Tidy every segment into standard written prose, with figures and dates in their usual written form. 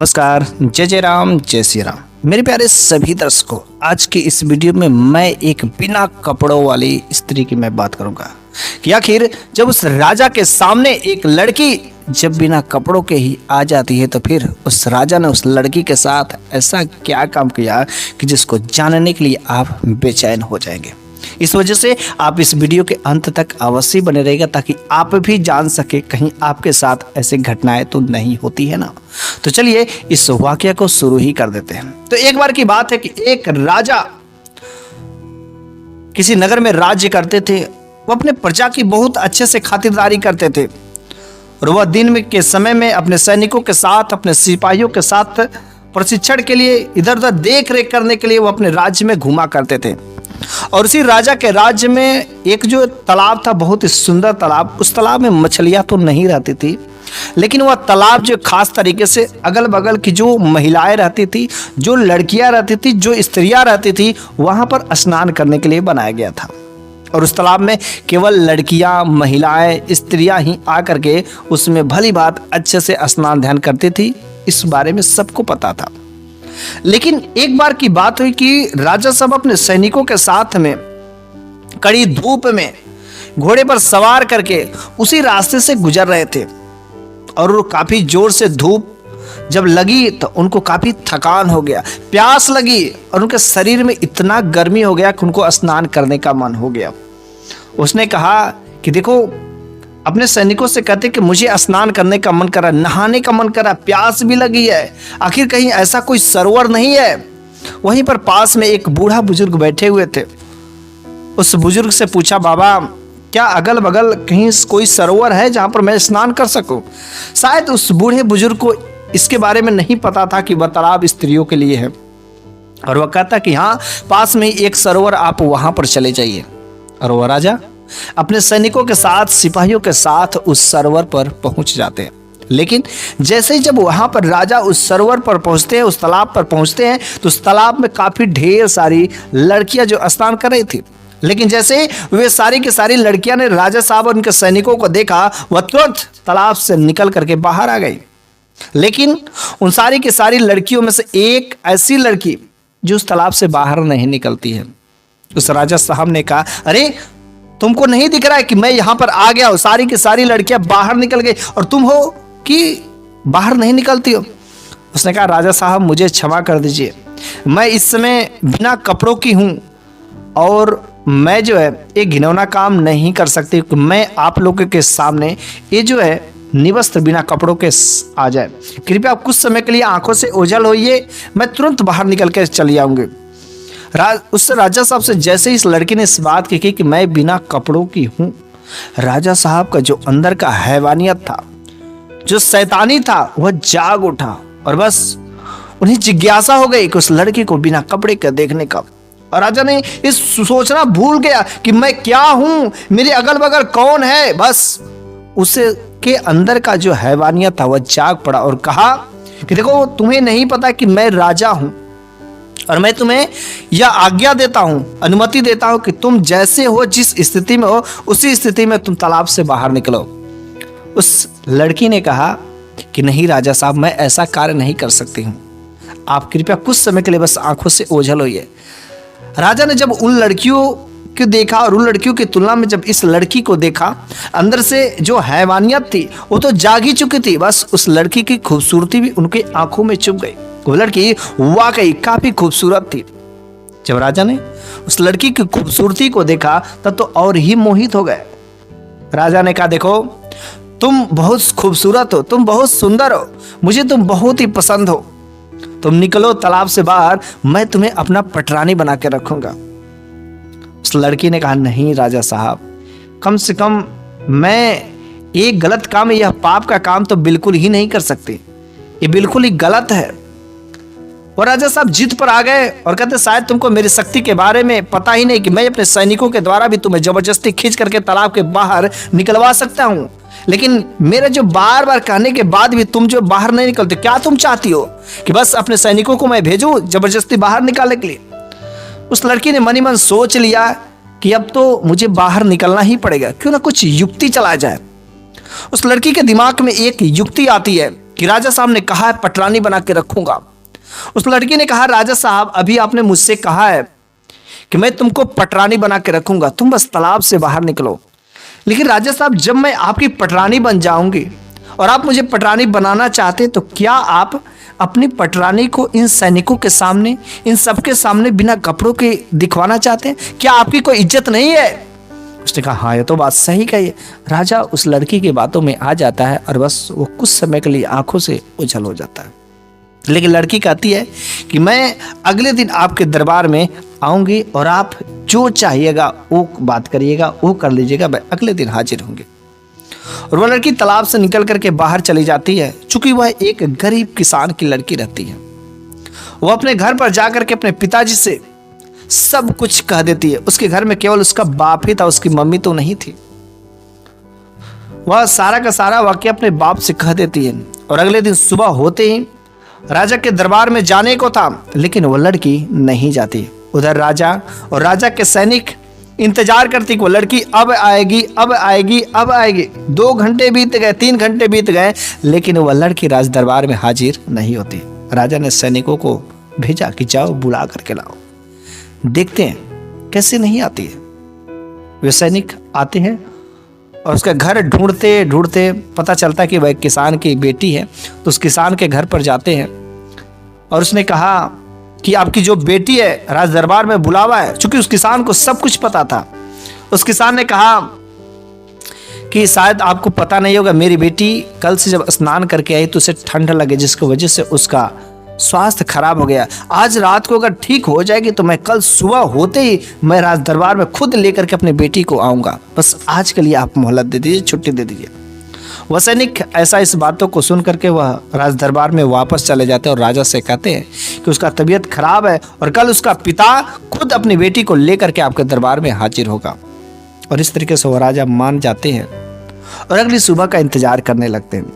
नमस्कार, जय जय राम, जय श्री राम। मेरे प्यारे सभी दर्शकों, आज की इस वीडियो में मैं एक बिना कपड़ों वाली स्त्री की मैं बात करूंगा कि आखिर जब उस राजा के सामने एक लड़की जब बिना कपड़ों के ही आ जाती है तो फिर उस राजा ने उस लड़की के साथ ऐसा क्या काम किया कि जिसको जानने के लिए आप बेचैन हो जाएंगे। इस वजह से आप इस वीडियो के अंत तक अवश्य बने रहेगा ताकि आप भी जान सके कहीं आपके साथ ऐसी घटनाएं तो नहीं होती है ना। तो चलिए इस वाकया को शुरू ही कर देते हैं। तो एक बार की बात है कि एक राजा किसी नगर में राज्य करते थे। वो अपने प्रजा की बहुत अच्छे से खातिरदारी करते थे और वह दिन में के समय में अपने सैनिकों के साथ, अपने सिपाहियों के साथ प्रशिक्षण के लिए, इधर उधर देख रेख करने के लिए वो अपने राज्य में घुमा करते थे। और उसी राजा के राज्य में एक जो तालाब था, बहुत ही सुंदर तालाब, उस तालाब में मछलियां तो नहीं रहती थी, लेकिन वह तालाब जो खास तरीके से अगल बगल की जो महिलाएं रहती थी, जो लड़कियां रहती थी, जो स्त्रियां रहती थी, वहां पर स्नान करने के लिए बनाया गया था। और उस तालाब में केवल लड़कियां, महिलाएं, स्त्रियां ही आकर के उसमें भली बात अच्छे से स्नान ध्यान करती थी। इस बारे में सबको पता था। लेकिन एक बार की बात हुई कि राजा सब अपने सैनिकों के साथ में कड़ी धूप में घोड़े पर सवार करके उसी रास्ते से गुजर रहे थे और काफी जोर से धूप जब लगी तो उनको काफी थकान हो गया, प्यास लगी और उनके शरीर में इतना गर्मी हो गया कि उनको स्नान करने का मन हो गया। उसने कहा कि देखो, अपने सैनिकों से कहते कि मुझे स्नान करने का मन करा, नहाने का मन करा, प्यास भी लगी है, आखिर कहीं ऐसा कोई सरोवर नहीं है। वहीं पर पास में एक बूढ़ा बुजुर्ग बैठे हुए थे। उस बुजुर्ग से पूछा, बाबा क्या अगल बगल कहीं कोई सरोवर है जहां पर मैं स्नान कर सकूं? शायद उस बूढ़े बुजुर्ग को इसके बारे में नहीं पता था कि वह तालाब स्त्रियों के लिए है। और वह कहता कि हाँ, पास में एक सरोवर, आप वहां पर चले जाइए। और वह राजा अपने सैनिकों के साथ, सिपाहियों के साथ उस सरोवर पर पहुंच जाते हैं। लेकिन जैसे ही जब वहां पर राजा उस सरोवर पर पहुंचते हैं, उस तालाब पर पहुंचते हैं, तो उस तालाब में काफी ढेर सारी लड़कियां जो स्नान कर रही थी। लेकिन जैसे वे सारी की सारी लड़कियां ने राजा साहब और उनके सैनिकों को देखा, वह तुरंत तालाब से निकल करके बाहर आ गई। लेकिन उन सारी की सारी लड़कियों में से एक ऐसी लड़की जो उस तालाब से बाहर नहीं निकलती है। उस राजा साहब ने कहा, अरे तुमको नहीं दिख रहा है कि मैं यहां पर आ गया हूं? सारी की सारी लड़कियां बाहर निकल गई और तुम हो कि बाहर नहीं निकलती हो। उसने कहा, राजा साहब मुझे क्षमा कर दीजिए, मैं इस समय बिना कपड़ों की हूं और मैं जो है एक घिनौना काम नहीं कर सकती कि मैं आप लोगों के सामने ये जो है निवस्त्र बिना कपड़ों के आ जाए। कृपया आप कुछ समय के लिए आंखों से ओझल होइए, मैं तुरंत बाहर निकल के चली आऊंगी। उस राजा साहब से जैसे इस लड़की ने इस बात की कि मैं बिना कपड़ों की हूं, राजा साहब का जो अंदर का हैवानियत था, जो शैतानी था, वह जाग उठा और बस उन्हें जिज्ञासा हो गई कि उस लड़की को बिना कपड़े के देखने का। और राजा ने इस सोचना भूल गया कि मैं क्या हूं, मेरे अगल बगल कौन है। बस उसे के अंदर का जो हैवानियत था वह जाग पड़ा और कहा कि देखो, तुम्हें नहीं पता कि मैं राजा हूं और मैं तुम्हें यह आज्ञा देता हूं, अनुमति देता हूं कि तुम जैसे हो, जिस स्थिति में हो, उसी स्थिति में तुम तालाब से बाहर निकलो। उस लड़की ने कहा कि नहीं राजा साहब, मैं ऐसा कार्य नहीं कर सकती हूं, आप कृपया कुछ समय के लिए बस आंखों से ओझल होइए। राजा ने जब उन लड़कियों को देखा और उन लड़कियों की तुलना में जब इस लड़की को देखा, अंदर से जो हैवानियत थी वो तो जाग ही चुकी थी, बस उस लड़की की खूबसूरती भी उनकी आंखों में चुभ गई। वो लड़की वाकई काफी खूबसूरत थी। जब राजा ने उस लड़की की खूबसूरती को देखा तब तो और ही मोहित हो गए। राजा ने कहा, देखो तुम बहुत खूबसूरत हो, तुम बहुत सुंदर हो, मुझे तुम बहुत ही पसंद हो, तुम निकलो तालाब से बाहर, मैं तुम्हें अपना पटरानी बना के रखूंगा। उस लड़की ने कहा, नहीं राजा साहब, कम से कम मैं एक गलत काम, यह पाप का काम तो बिल्कुल ही नहीं कर सकती, ये बिल्कुल ही गलत है। और राजा साहब जिद पर आ गए और कहते, शायद तुमको मेरी शक्ति के बारे में पता ही नहीं कि मैं अपने सैनिकों के द्वारा भी तुम्हें जबरदस्ती खींच करके तालाब के बाहर निकलवा सकता हूं, लेकिन मेरे जो बार बार कहने के बाद भी तुम जो बाहर नहीं निकलते, क्या तुम चाहती हो कि बस अपने सैनिकों को मैं भेजूं जबरदस्ती बाहर निकालने के लिए? उस लड़की ने मनी मन सोच लिया कि अब तो मुझे बाहर निकलना ही पड़ेगा, क्यों ना कुछ युक्ति चला जाए। उस लड़की के दिमाग में एक युक्ति आती है कि राजा साहब ने कहा है पटरानी बना के रखूंगा। उस लड़की ने कहा, राजा साहब अभी आपने मुझसे कहा है कि मैं तुमको पटरानी बना के रखूंगा, तुम बस तालाब से बाहर निकलो। लेकिन राजा साहब जब मैं आपकी पटरानी बन जाऊंगी और आप मुझे पटरानी बनाना चाहते तो क्या आप अपनी पटरानी को इन सैनिकों के सामने, इन सबके सामने बिना कपड़ों के दिखवाना चाहते हैं? क्या आपकी कोई इज्जत नहीं है? उसने कहा, हाँ ये तो बात सही कही। राजा उस लड़की की बातों में आ जाता है और बस वो कुछ समय के लिए आंखों से ओझल हो जाता है। लेकिन लड़की कहती है कि मैं अगले दिन आपके दरबार में आऊंगी और आप जो चाहिएगा वो बात करिएगा, वो कर लीजिएगा, मैं अगले दिन हाजिर होंगी। और वह लड़की तालाब से निकल करके बाहर चली जाती है। चूंकि वह एक गरीब किसान की लड़की रहती है, वह अपने घर पर जाकर के अपने पिताजी से सब कुछ कह देती है। उसके घर में केवल उसका बाप ही था, उसकी मम्मी तो नहीं थी। वह सारा का सारा वाक्य अपने बाप से कह देती है। और अगले दिन सुबह होते ही राजा के दरबार में जाने को था, लेकिन वह लड़की नहीं जाती। उधर राजा और राजा के सैनिक इंतजार करती कि वो लड़की अब आएगी, अब आएगी, अब आएगी। 2 घंटे बीत गए, 3 घंटे बीत गए, लेकिन वह लड़की राज दरबार में हाजिर नहीं होती। राजा ने सैनिकों को भेजा कि जाओ बुला करके लाओ, देखते हैं कैसे नहीं आती है। वे सैनिक आते हैं और उसका घर ढूंढते ढूंढते पता चलता है कि वह एक किसान की बेटी है। तो उस किसान के घर पर जाते हैं और उसने कहा कि आपकी जो बेटी है राज दरबार में बुलावा है। चूंकि उस किसान को सब कुछ पता था, उस किसान ने कहा कि शायद आपको पता नहीं होगा, मेरी बेटी कल से जब स्नान करके आई तो उसे ठंड लगे, जिसकी वजह से उसका स्वास्थ्य खराब हो गया। आज रात को अगर ठीक हो जाएगी तो मैं कल सुबह होते ही मैं राज दरबार में खुद लेकर के अपनी बेटी को आऊंगा। बस आज के लिए आप मोहलत दे दीजिए, छुट्टी दे दीजिए। वह सैनिक ऐसा इस बातों को सुन करके वह राज दरबार में वापस चले जाते हैं और राजा से कहते हैं कि उसका तबीयत खराब है और कल उसका पिता खुद अपनी बेटी को लेकर के आपके दरबार में हाजिर होगा। और इस तरीके से वह राजा मान जाते हैं और अगली सुबह का इंतजार करने लगते हैं।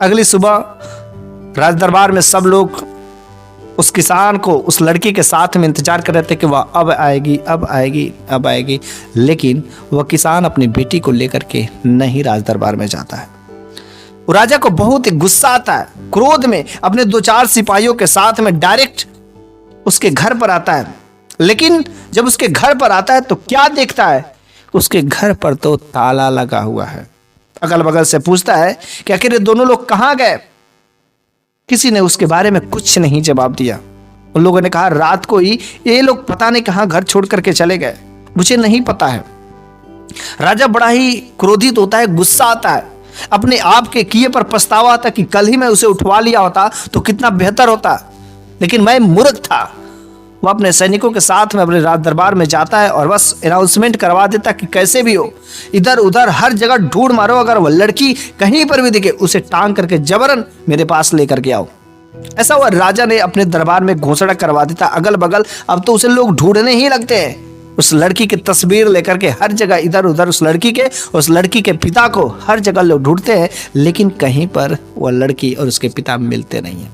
अगली सुबह राज दरबार में सब लोग उस किसान को उस लड़की के साथ में इंतजार कर रहे थे कि वह अब आएगी, अब आएगी, अब आएगी। लेकिन वह किसान अपनी बेटी को लेकर के नहीं राज दरबार में जाता है। वो राजा को बहुत ही गुस्सा आता है, क्रोध में अपने 2-4 सिपाहियों के साथ में डायरेक्ट उसके घर पर आता है। लेकिन जब उसके घर पर आता है तो क्या देखता है? उसके घर पर तो ताला लगा हुआ है। अगल बगल से पूछता है कि आखिर ये दोनों लोग कहाँ गए? किसी ने उसके बारे में कुछ नहीं जवाब दिया। उन लोगों ने कहा रात को ही ये लोग पता नहीं कहां घर छोड़ करके चले गए, मुझे नहीं पता है। राजा बड़ा ही क्रोधित होता है, गुस्सा आता है, अपने आप के किए पर पछतावा आता कि कल ही मैं उसे उठवा लिया होता तो कितना बेहतर होता, लेकिन मैं मूर्ख था। वह अपने सैनिकों के साथ में अपने राज दरबार में जाता है और बस अनाउंसमेंट करवा देता कि कैसे भी हो इधर उधर हर जगह ढूंढ मारो, अगर वह लड़की कहीं पर भी दिखे उसे टांग करके जबरन मेरे पास लेकर के आओ। ऐसा वह राजा ने अपने दरबार में घोषणा करवा देता। अगल बगल अब तो उसे लोग ढूंढने ही लगते हैं। उस लड़की की तस्वीर लेकर के हर जगह इधर उधर उस लड़की के पिता को हर जगह लोग ढूंढते हैं, लेकिन कहीं पर वह लड़की और उसके पिता मिलते नहीं है।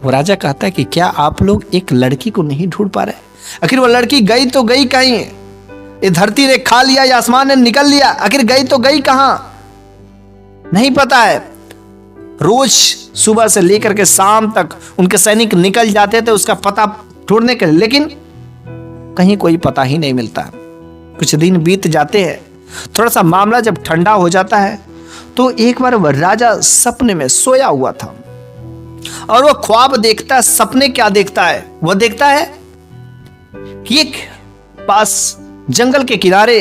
वो राजा कहता है कि क्या आप लोग एक लड़की को नहीं ढूंढ पा रहे? आखिर वो लड़की गई तो गई कहीं? ये धरती ने खा लिया या आसमान ने निकल लिया? आखिर गई तो गई कहां? नहीं पता है। रोज सुबह से लेकर के शाम तक उनके सैनिक निकल जाते थे उसका पता ढूंढने के लिए, लेकिन कहीं कोई पता ही नहीं मिलता। कुछ दिन बीत जाते हैं। थोड़ा सा मामला जब ठंडा हो जाता है तो एक बार वह राजा सपने में सोया हुआ था और वह ख्वाब देखता है। सपने क्या देखता है? वह देखता है कि एक पास जंगल के किनारे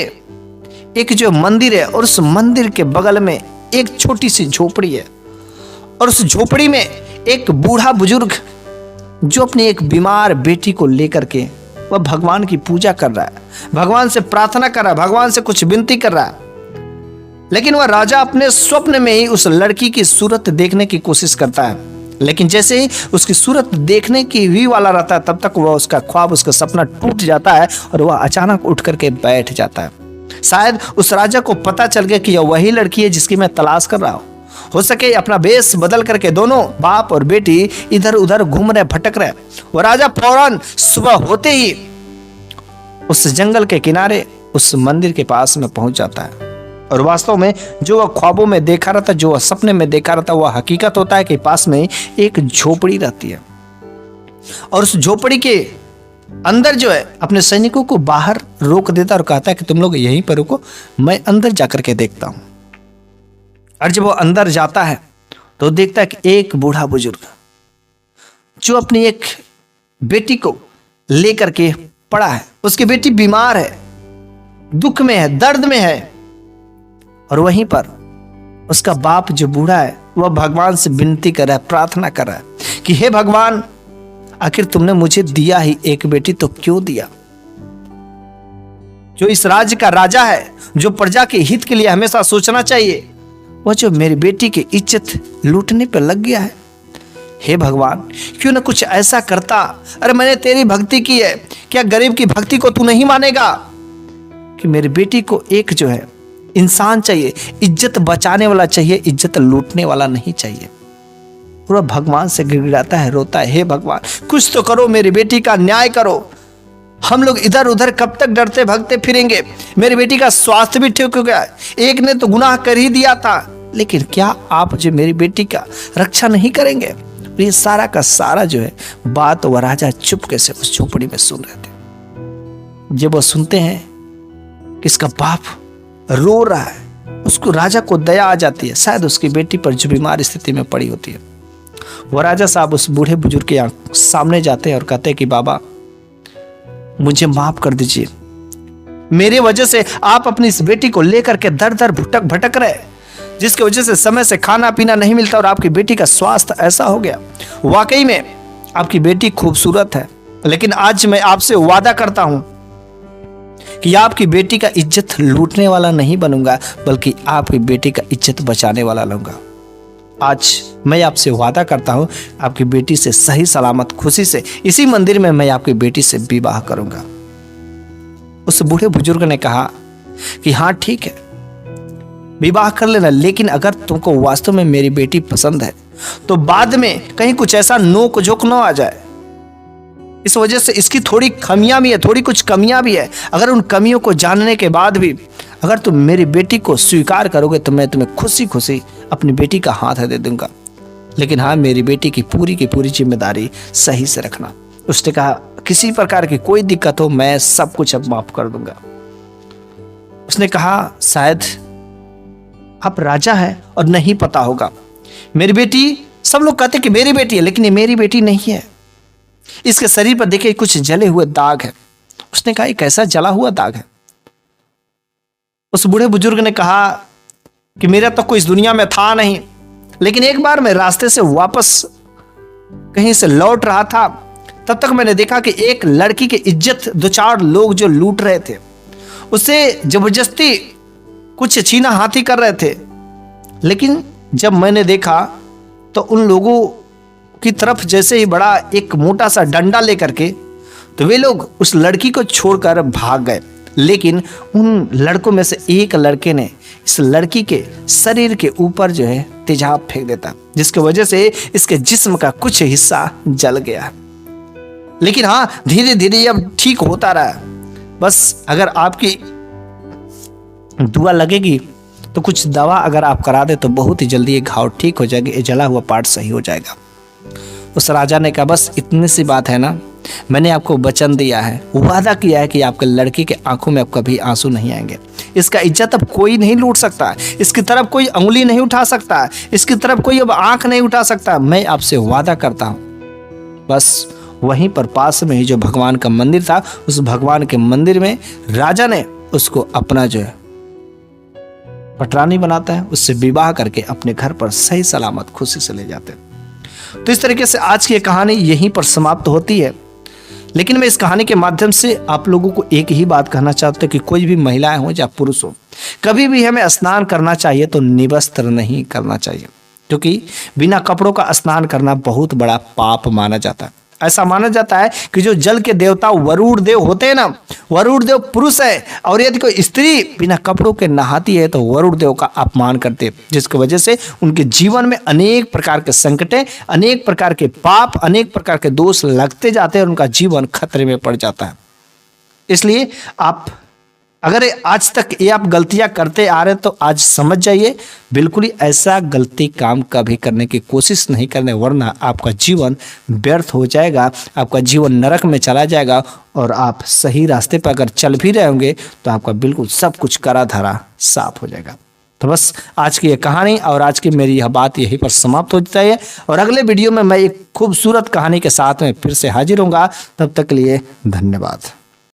एक जो मंदिर है और उस मंदिर के बगल में एक छोटी सी झोपड़ी है और उस झोपड़ी में एक बूढ़ा बुजुर्ग जो अपनी एक बीमार बेटी को लेकर के वह भगवान की पूजा कर रहा है, भगवान से प्रार्थना कर रहा है, भगवान से कुछ विनती कर रहा है। लेकिन वह राजा अपने स्वप्न में ही उस लड़की की सूरत देखने की कोशिश करता है, लेकिन जैसे ही उसकी सूरत देखने की भी वाला रहता है तब तक वह उसका ख्वाब, उसका सपना टूट जाता है और वह अचानक उठ करके बैठ जाता है। शायद उस राजा को पता चल गया कि यह वही लड़की है जिसकी मैं तलाश कर रहा हूं। हो सके अपना वेश बदल करके दोनों बाप और बेटी इधर उधर घूम रहे, भटक रहे। वो राजा फौरन सुबह होते ही उस जंगल के किनारे उस मंदिर के पास में पहुंच जाता है और वास्तव में जो वह ख्वाबों में देखा रहता, जो वह सपने में देखा रहता, वह हकीकत होता है कि पास में एक झोपड़ी रहती है और उस झोपड़ी के अंदर जो है अपने सैनिकों को बाहर रोक देता और कहता है कि तुम लोग यहीं पर रुको, मैं अंदर जाकर के देखता हूं। और जब वो अंदर जाता है तो देखता है कि एक बूढ़ा बुजुर्ग जो अपनी एक बेटी को लेकर के पड़ा है, उसकी बेटी बीमार है, दुख में है, दर्द में है, और वहीं पर उसका बाप जो बूढ़ा है वह भगवान से विनती कर रहा है, प्रार्थना कर रहा है कि हे भगवान, आखिर तुमने मुझे दिया ही एक बेटी तो क्यों दिया? जो इस राज्य का राजा है, जो प्रजा के हित के लिए हमेशा सोचना चाहिए, वह जो मेरी बेटी की इज्जत लूटने पर लग गया है। हे भगवान, क्यों ना कुछ ऐसा करता। अरे मैंने तेरी भक्ति की है, क्या गरीब की भक्ति को तू नहीं मानेगा? कि मेरी बेटी को एक जो है इंसान चाहिए, इज्जत बचाने वाला चाहिए, इज्जत लूटने वाला नहीं चाहिए। पूरा भगवान से गिड़गिड़ाता है, रोता है, हे भगवान कुछ तो करो, मेरी बेटी का न्याय करो। हम लोग इधर उधर कब तक डरते भगते फिरेंगे? मेरी बेटी का स्वास्थ्य भी ठीक हो गया, एक ने तो गुनाह कर ही दिया था, लेकिन क्या आप जो मेरी बेटी का रक्षा नहीं करेंगे? ये सारा का सारा जो है बात वह राजा चुपके से उस झोपड़ी में सुन रहे थे। जब वो सुनते हैं कि इसका बाप रो रहा है, उसको राजा को दया आ जाती है, शायद उसकी बेटी पर जो बीमार स्थिति में पड़ी होती है। वो राजा साहब उस बूढ़े बुजुर्ग के सामने जाते हैं और कहते हैं कि बाबा मुझे माफ कर दीजिए, मेरे वजह से आप अपनी इस बेटी को लेकर के दर दर भटक भटक रहे, जिसकी वजह से समय से खाना पीना नहीं मिलता और आपकी बेटी का स्वास्थ्य ऐसा हो गया। वाकई में आपकी बेटी खूबसूरत है, लेकिन आज मैं आपसे वादा करता हूं कि आपकी बेटी का इज्जत लूटने वाला नहीं बनूंगा, बल्कि आपकी बेटी का इज्जत बचाने वाला लूंगा। आज मैं आपसे वादा करता हूं, आपकी बेटी से सही सलामत खुशी से इसी मंदिर में मैं आपकी बेटी से विवाह करूंगा। उस बूढ़े बुजुर्ग ने कहा कि हाँ ठीक है, विवाह कर लेना, लेकिन अगर तुमको वास्तव में मेरी बेटी पसंद है तो बाद में कहीं कुछ ऐसा नोक झोंक न आ जाए। इस वजह से इसकी थोड़ी खामियां भी है, थोड़ी कुछ कमियां भी है। अगर उन कमियों को जानने के बाद भी अगर तुम मेरी बेटी को स्वीकार करोगे तो मैं तुम्हें खुशी खुशी अपनी बेटी का हाथ दे दूंगा, लेकिन हाँ मेरी बेटी की पूरी जिम्मेदारी सही से रखना। उसने कहा किसी प्रकार की कोई दिक्कत हो मैं सब कुछ अब माफ कर दूंगा। उसने कहा शायद आप राजा है और नहीं पता होगा, मेरी बेटी, सब लोग कहते कि मेरी बेटी है, लेकिन ये मेरी बेटी नहीं है। इसके शरीर पर देखिए कुछ जले हुए दाग है। उसने कहा एक ऐसा जला हुआ दाग है। उस बूढ़े बुजुर्ग ने कहा कि मेरा तो कोई इस दुनिया में था नहीं, लेकिन एक बार मैं रास्ते से वापस कहीं से लौट रहा था, तब तक मैंने देखा कि एक लड़की की इज्जत दो चार लोग जो लूट रहे थे, उसे जबरदस्ती कुछ छीना हाथी कर रहे थे। लेकिन जब मैंने देखा तो उन लोगों की तरफ जैसे ही बड़ा एक मोटा सा डंडा लेकर के तो वे लोग उस लड़की को छोड़कर भाग गए, लेकिन उन लड़कों में से एक लड़के ने इस लड़की के शरीर के ऊपर जो है तेजाब फेंक देता, जिसकी वजह से इसके जिस्म का कुछ हिस्सा जल गया। लेकिन हाँ धीरे धीरे अब ठीक होता रहा। बस अगर आपकी दुआ लगेगी तो कुछ दवा अगर आप करा दे तो बहुत ही जल्दी ये घाव ठीक हो जाएगी, ये जला हुआ पार्ट सही हो जाएगा। उस राजा ने कहा बस इतनी सी बात है ना, मैंने आपको वचन दिया है, वादा किया है कि आपके लड़की के आंखों में अब कभी आंसू नहीं आएंगे। इसका इज्जत अब कोई नहीं लूट सकता, इसकी तरफ कोई अंगुली नहीं उठा सकता, इसकी तरफ कोई अब आंख नहीं उठा सकता। मैं आपसे वादा करता हूं। बस वहीं पर पास में ही जो भगवान का मंदिर था, उस भगवान के मंदिर में राजा ने उसको अपना जो है पटरानी बनाता है, उससे विवाह करके अपने घर पर सही सलामत खुशी से ले जाते हैं। तो इस तरीके से आज की ये कहानी यहीं पर समाप्त होती है। लेकिन मैं इस कहानी के माध्यम से आप लोगों को एक ही बात कहना चाहता हूं कि कोई भी महिलाएं हो या पुरुष हो, कभी भी हमें स्नान करना चाहिए तो निवस्त्र नहीं करना चाहिए, क्योंकि बिना कपड़ों का स्नान करना बहुत बड़ा पाप माना जाता है। ऐसा माना जाता है कि जो जल के देवता वरुण देव होते हैं ना, वरुण देव पुरुष है और यदि कोई स्त्री बिना कपड़ों के नहाती है तो वरुण देव का अपमान करते हैं, जिसकी वजह से उनके जीवन में अनेक प्रकार के संकटें, अनेक प्रकार के पाप, अनेक प्रकार के दोष लगते जाते हैं और उनका जीवन खतरे में पड़ जाता है। इसलिए आप अगर आज तक ये आप गलतियां करते आ रहे तो आज समझ जाइए बिल्कुल ही ऐसा गलती काम कभी करने की कोशिश नहीं करने, वरना आपका जीवन व्यर्थ हो जाएगा, आपका जीवन नरक में चला जाएगा और आप सही रास्ते पर अगर चल भी रहे होंगे तो आपका बिल्कुल सब कुछ करा धरा साफ हो जाएगा। तो बस आज की ये कहानी और आज की मेरी यह बात यहीं पर समाप्त हो जाती है और अगले वीडियो में मैं एक खूबसूरत कहानी के साथ में फिर से हाजिर होऊंगा। तब तक के लिए धन्यवाद।